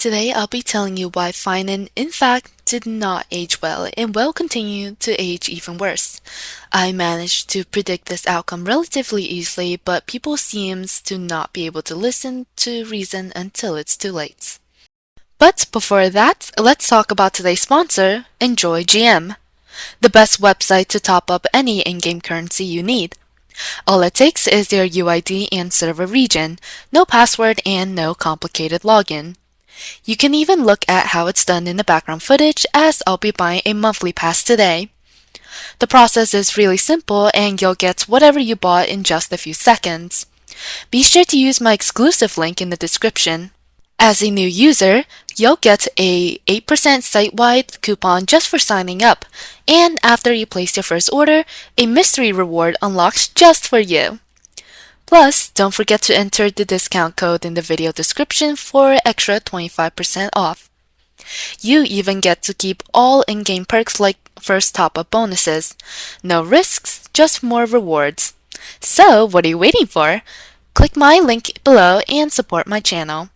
Today I'll be telling you why Phainon in fact did not age well and will continue to age even worse. I managed to predict this outcome relatively easily, but people seems to not be able to listen to reason until it's too late. But before that, let's talk about today's sponsor, Enjoy GM, the best website to top up any in-game currency you need. All it takes is your UID and server region, no password and no complicated login. You can even look at how it's done in the background footage, as I'll be buying a monthly pass today. The process is really simple and you'll get whatever you bought in just a few seconds. Be sure to use my exclusive link in the description. As a new user, you'll get a 8% site-wide coupon just for signing up, and after you place your first order, a mystery reward unlocks just for you. Plus, don't forget to enter the discount code in the video description for extra 25% off. You even get to keep all in-game perks like first top-up bonuses. No risks, just more rewards. So, what are you waiting for? Click my link below and support my channel.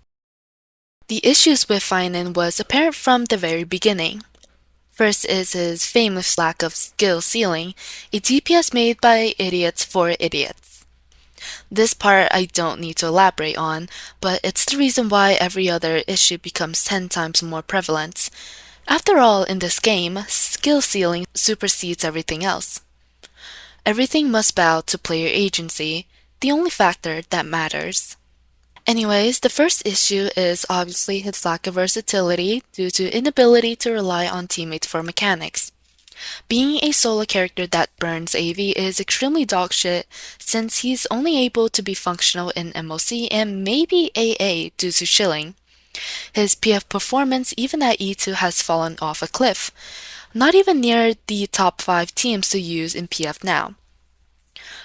The issues with Phainon was apparent from the very beginning. First is his famous lack of skill ceiling, a DPS made by idiots for idiots. This part I don't need to elaborate on, but it's the reason why every other issue becomes 10 times more prevalent. After all, in this game, skill ceiling supersedes everything else. Everything must bow to player agency, the only factor that matters. Anyways, the first issue is obviously his lack of versatility due to inability to rely on teammates for mechanics. Being a solo character that burns AV is extremely dogshit since he's only able to be functional in MOC and maybe AA due to shilling. His PF performance even at E2 has fallen off a cliff, not even near the top 5 teams to use in PF now,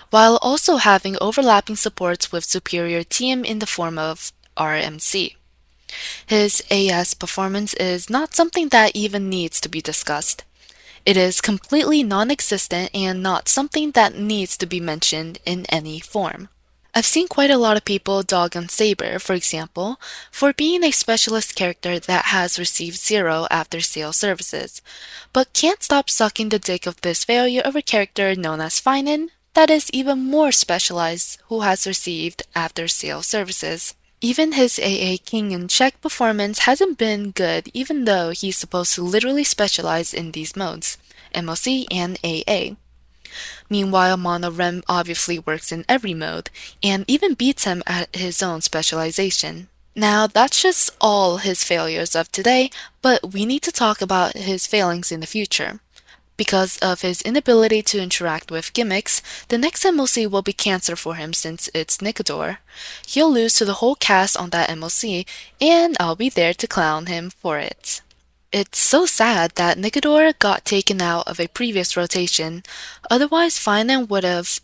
while also having overlapping supports with superior team in the form of RMC. His AS performance is not something that even needs to be discussed. It is completely non-existent and not something that needs to be mentioned in any form. I've seen quite a lot of people dog on Saber, for example, for being a specialist character that has received 0 after sale services, but can't stop sucking the dick of this failure of a character known as Phainon that is even more specialized who has received after sale services. Even his AA King and Check performance hasn't been good even though he's supposed to literally specialize in these modes, MOC and AA. Meanwhile, Mono Rem obviously works in every mode, and even beats him at his own specialization. Now, that's just all his failures of today, but we need to talk about his failings in the future. Because of his inability to interact with gimmicks, the next MOC will be cancer for him since it's Nicodor. He'll lose to the whole cast on that MOC, and I'll be there to clown him for it. It's so sad that Nicodor got taken out of a previous rotation, otherwise Phainon would have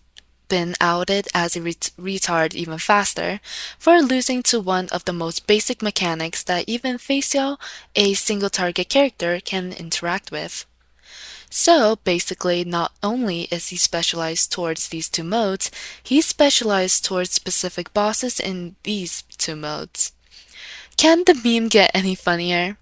been outed as a retard even faster for losing to one of the most basic mechanics that even Phainon, a single target character, can interact with. So basically, not only is he specialized towards these two modes, he's specialized towards specific bosses in these two modes. Can the meme get any funnier?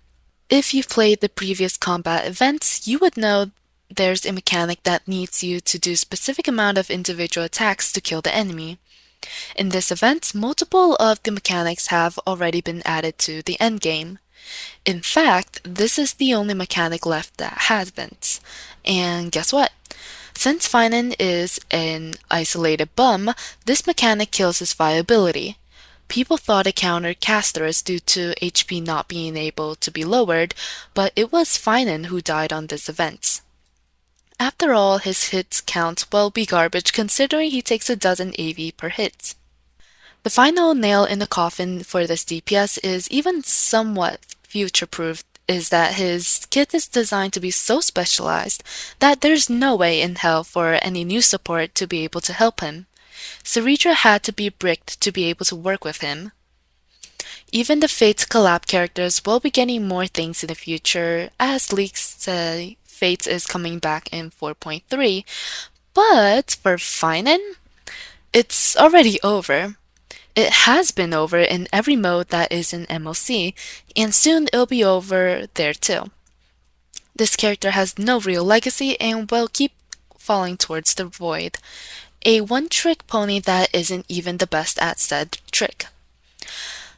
If you've played the previous combat events, you would know there's a mechanic that needs you to do specific amount of individual attacks to kill the enemy. In this event, multiple of the mechanics have already been added to the endgame. In fact, this is the only mechanic left that hasn't. And guess what? Since Phainon is an isolated bum, this mechanic kills his viability. People thought it countered casters due to HP not being able to be lowered, but it was Phainon who died on this event. After all, his hits count will be garbage considering he takes a dozen AV per hit. The final nail in the coffin for this DPS is even somewhat future-proofed is that his kit is designed to be so specialized that there's no way in hell for any new support to be able to help him. Ceredra had to be bricked to be able to work with him. Even the Fate collab characters will be getting more things in the future, as leaks say Fate is coming back in 4.3, but for Phainon, it's already over. It has been over in every mode that is in MLC, and soon it'll be over there too. This character has no real legacy and will keep falling towards the void. A one-trick pony that isn't even the best at said trick.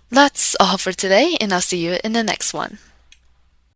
That's all for today, and I'll see you in the next one.